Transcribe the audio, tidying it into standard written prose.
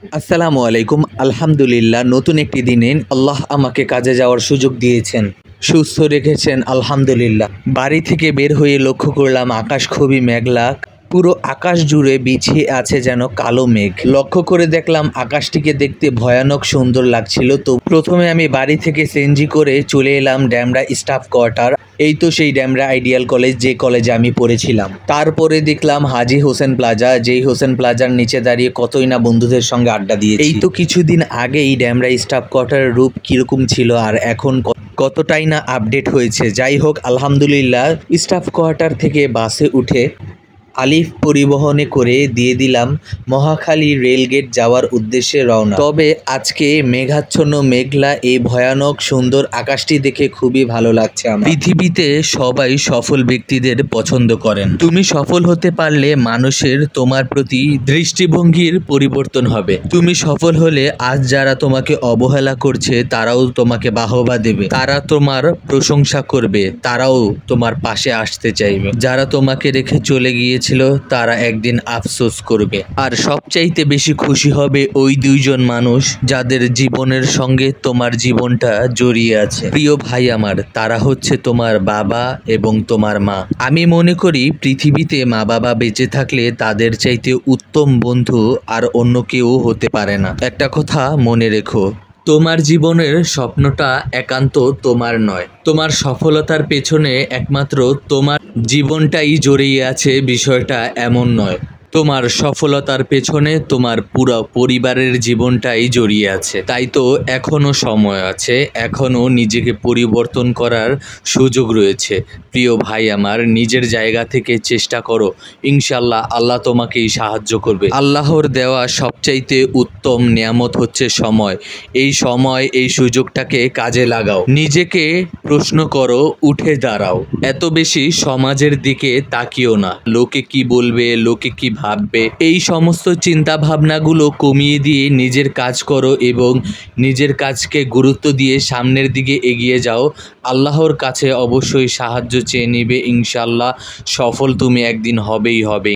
আসসালামু আলাইকুম। আলহামদুলিল্লাহ, নতুন একটি দিনে আল্লাহ আমাকে কাজে যাওয়ার সুযোগ দিয়েছেন, সুস্থ রেখেছেন আলহামদুলিল্লাহ। বাড়ি থেকে বের হয়ে লক্ষ্য করলাম আকাশ খুবই মেঘলা, পুরো আকাশ জুড়ে বিছিয়ে আছে যেন কালো মেঘ। লক্ষ্য করে দেখলাম আকাশটিকে দেখতে ভয়ানক সুন্দর লাগছিল। তো প্রথমে আমি বাড়ি থেকে সিএনজি করে চলে এলাম ড্যামরা স্টাফ কোয়ার্টার। এই তো সেই ড্যামরা আইডিয়াল কলেজ, যে কলেজে আমি পড়েছিলাম। তারপরে দেখলাম হাজী হোসেন প্লাজা, যেই হোসেন প্লাজার নিচে দাঁড়িয়ে কতই না বন্ধুদের সঙ্গে আড্ডা দিয়েছি। এই তো কিছুদিন আগেই ড্যামরা স্টাফ কোয়ার্টারের রূপ কিরকম ছিল আর এখন কতটাই না আপডেট হয়েছে। যাই হোক আলহামদুলিল্লাহ, স্টাফ কোয়ার্টার থেকে বাসে উঠে আলিফ পরিবহনে করে দিয়ে দিলাম মহাখালী রেলগেট যাওয়ার উদ্দেশ্যে রওনা। তবে আজকে মেঘাচ্ছন্ন মেঘলা এই ভয়ানক সুন্দর আকাশটি দেখে খুবই ভালো লাগছে আমার। পৃথিবীতে সবাই সফল ব্যক্তিদের পছন্দ করেন। তুমি সফল হতে পারলে মানুষের তোমার প্রতি দৃষ্টিভঙ্গির পরিবর্তন হবে। তুমি সফল হলে আজ যারা তোমাকে অবহেলা করছে তারাও তোমাকে বাহবা দেবে, তারা তোমার প্রশংসা করবে, তারাও তোমার পাশে আসতে চাইবে। যারা তোমাকে রেখে চলে গিয়েছে তারা একদিন আফসোস করবে। আর সবচাইতে বেশি খুশি হবে ওই দুইজন মানুষ যাদের জীবনের সঙ্গে তোমার জীবনটা জড়িয়ে আছে। প্রিয় ভাই আমার, তারা হচ্ছে তোমার বাবা এবং তোমার মা। আমি মনে করি পৃথিবীতে মা বাবা বেঁচে থাকলে তাদের চাইতে উত্তম বন্ধু আর অন্য কেউ হতে পারে না। একটা কথা মনে রেখো, তোমার জীবনের স্বপ্নটা একান্ত তোমার নয়। তোমার সফলতার পেছনে একমাত্র তোমার জীবনটাই জড়িয়ে আছে, বিষয়টা এমন নয়। তোমার সফলতার পেছনে তোমার পুরো পরিবারের জীবনটাই জড়িয়ে আছে। তাই তো এখনও সময় আছে, এখনও নিজেকে পরিবর্তন করার সুযোগ রয়েছে। প্রিয় ভাই আমার, নিজের জায়গা থেকে চেষ্টা করো, ইনশাল্লাহ আল্লাহ তোমাকেই সাহায্য করবে। আল্লাহর দেওয়া সবচাইতে উত্তম নিয়ামত হচ্ছে সময়। এই সময়, এই সুযোগটাকে কাজে লাগাও। নিজেকে প্রশ্ন করো, উঠে দাঁড়াও। এত বেশি সমাজের দিকে তাকিও না। লোকে কি বলবে, লোকে কি ভাববে, এই সমস্ত চিন্তা ভাবনাগুলো কমিয়ে দিয়ে নিজের কাজ করো এবং নিজের কাজকে গুরুত্ব দিয়ে সামনের দিকে এগিয়ে যাও। আল্লাহর কাছে অবশ্যই সাহায্য চেয়ে নিবে, ইনশাল্লাহ সফল তুমি একদিন হবেই হবে।